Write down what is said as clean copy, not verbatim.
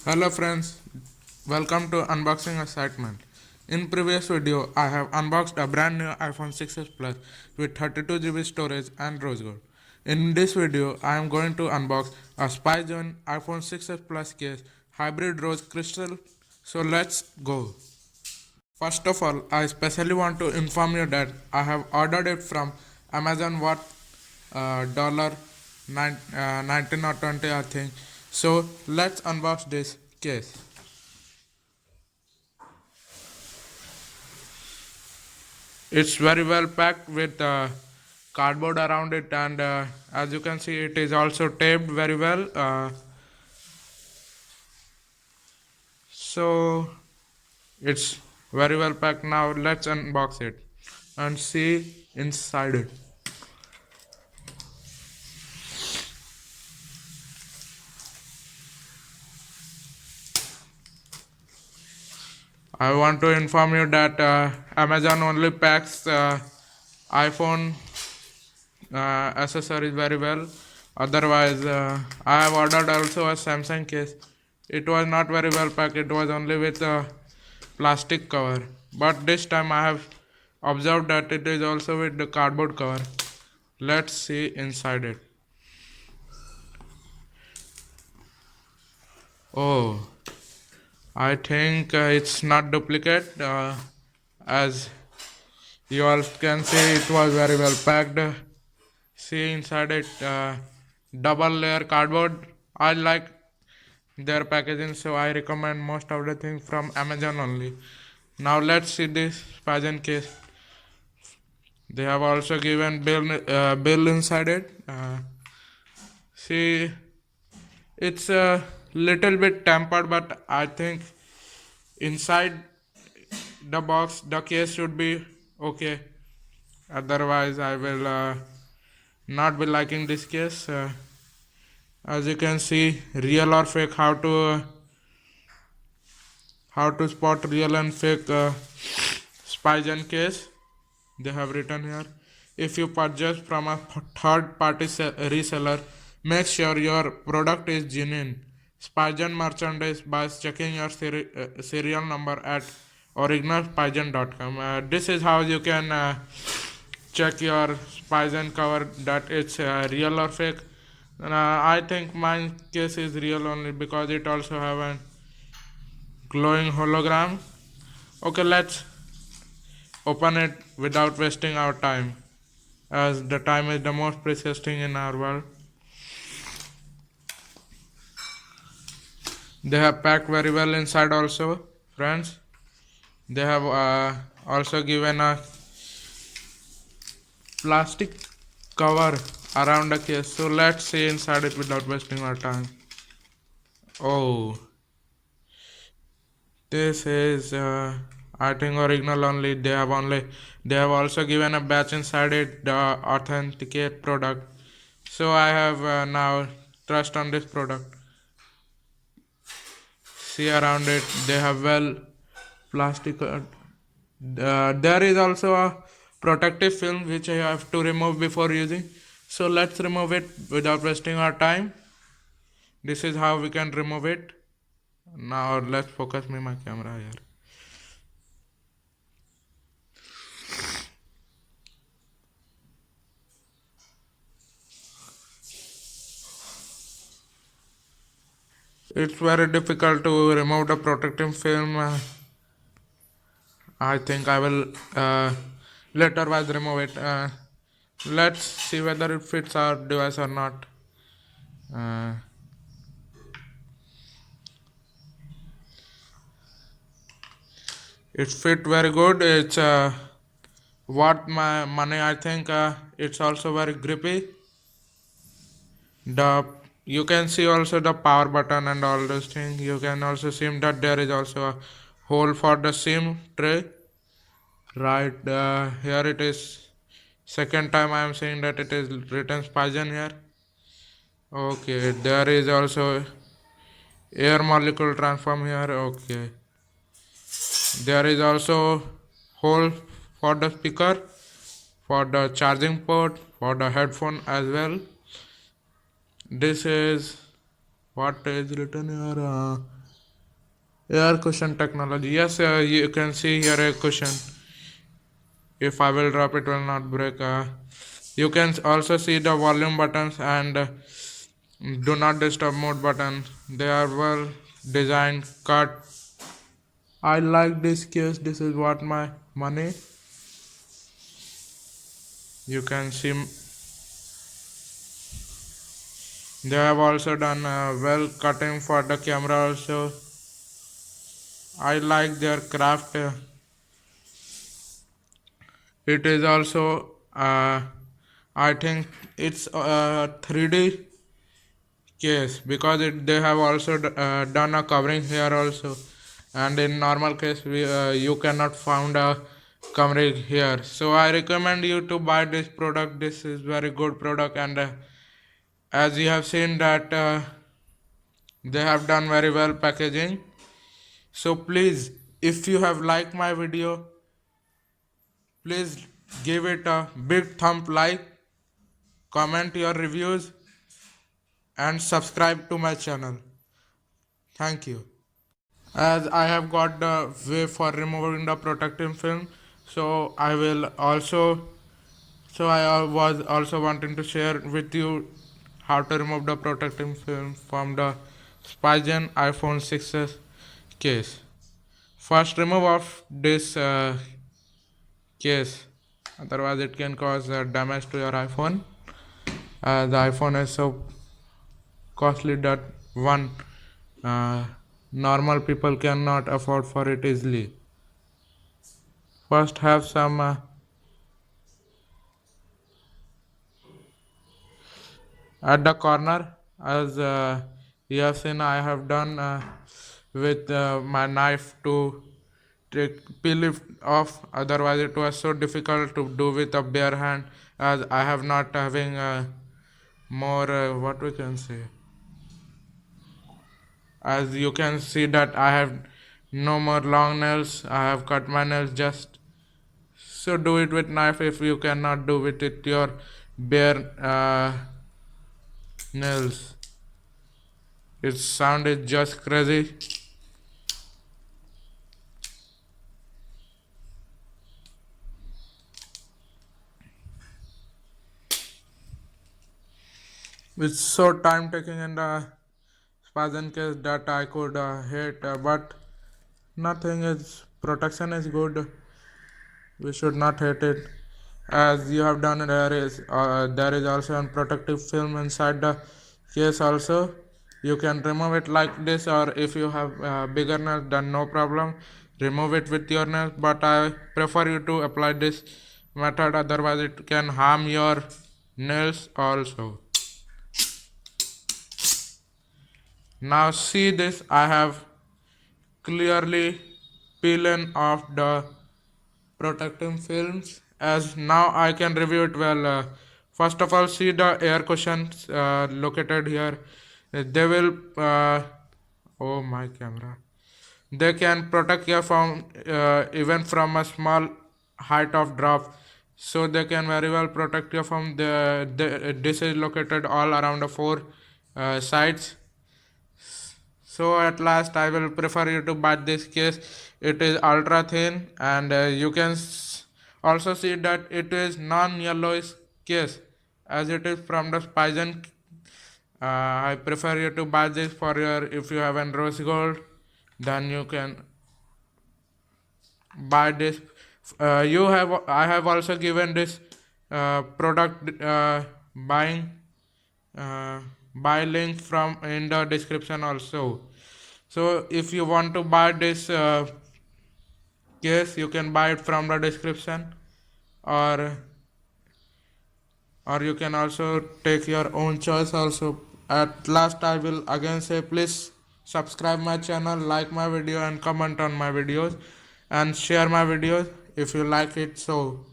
Hello friends, welcome to Unboxing Excitement. In previous video, I have unboxed a brand new iPhone 6s Plus with 32 GB storage and rose gold. In this video, I am going to unbox a Spigen iPhone 6s Plus case hybrid rose crystal. So let's go. First of all, I especially want to inform you that I have ordered it from Amazon worth dollar 19 or 20 I think. So let's unbox this case. It's very well packed with cardboard around it, and as you can see, it is also taped very well. So it's very well packed. Now let's unbox it and see inside it. I want to inform you that Amazon only packs iPhone accessories very well. Otherwise, I have ordered also a Samsung case. It was not very well packed. It was only with a plastic cover. But this time I have observed that it is also with the cardboard cover. Let's see inside it. Oh, I think it's not duplicate. As you all can see, it was very well packed. See inside it, double layer cardboard. I like their packaging, so I recommend most of the things from Amazon only. Now let's see this pageant case. They have also given bill inside it. See, it's a little bit tempered, but I think inside the box the case should be okay. Otherwise, I will not be liking this case. As you can see, real or fake. How to spot real and fake Spigen case. They have written here. If you purchase from a third party reseller, make sure your product is genuine. Spigen merchandise by checking your serial number at originalspigen.com. This is how you can check your Spigen cover that it's real or fake. I think my case is real only because it also have a glowing hologram. Okay, let's open it without wasting our time, as the time is the most precious thing in our world. They have packed very well inside also, friends. They have also given a plastic cover around the case. So let's see inside it without wasting our time. Oh, this is I think original only. They have also given a batch inside it, the authenticate product. So I have now trust on this product. See around it, they have well plastic. There is also a protective film which I have to remove before using. So let's remove it without wasting our time. This is how we can remove it. Now let's focus me my camera here. It's very difficult to remove the protective film. I think I will later wise remove it. Let's see whether it fits our device or not. Uh, it fit very good. It's worth my money. I think it's also very grippy. The you can see also the power button and all those things. You can also see that there is also a hole for the SIM tray. Right here it is. Second time I am saying that it is written Spigen here. Okay, there is also air molecule transform here. Okay, there is also hole for the speaker, for the charging port, for the headphone as well. This is what is written here. air cushion technology. Yes, you can see here a cushion. If I will drop, it will not break. You can also see the volume buttons and do not disturb mode button. They are well designed, cut. I like this case. This is what my money. You can see they have also done well cutting for the camera also. I like their craft. It is also I think it's 3D case because they have also done a covering here also, and in normal case you cannot find a covering here. So I recommend you to buy this product. This is very good product, and as you have seen that they have done very well packaging. So please, if you have liked my video, please give it a big thumb like, comment your reviews, and subscribe to my channel. Thank you. As I have got the way for removing the protective film, so I will also I was also wanting to share with you how to remove the protective film from the Spigen iPhone 6s case. First, remove off this case, otherwise it can cause damage to your iPhone. The iPhone is so costly that one uh, normal people cannot afford for it easily. First, have some at the corner, as you have seen I have done with my knife to peel it off. Otherwise it was so difficult to do with a bare hand, as I have not having more what we can say. As you can see that I have no more long nails. I have cut my nails just. So do it with knife if you cannot do with it your bare nails. Its sound is just crazy. It's so time taking in the Spazen case that I could hate, but nothing is protection is good. We should not hate it. As you have done, there is also a protective film inside the case also. You can remove it like this, or if you have bigger nails, then no problem, remove it with your nails, but I prefer you to apply this method, otherwise it can harm your nails also. Now see this, I have clearly peeling off the protective films, as now I can review it well. First of all, see the air cushions located here. They will oh my camera, they can protect you from even from a small height of drop. So they can very well protect you from this is located all around the four sides. So at last I will prefer you to buy this case. It is ultra thin, and you can also see that it is non-yellowish case, as it is from the Spigen. I prefer you to buy this for your, if you have an rose gold, then you can buy this. I have also given this product buying uh, buy link from in the description also. So if you want to buy this case, you can buy it from the description, or you can also take your own choice also. At last I will again say, please subscribe my channel, like my video, and comment on my videos, and share my videos if you like it. So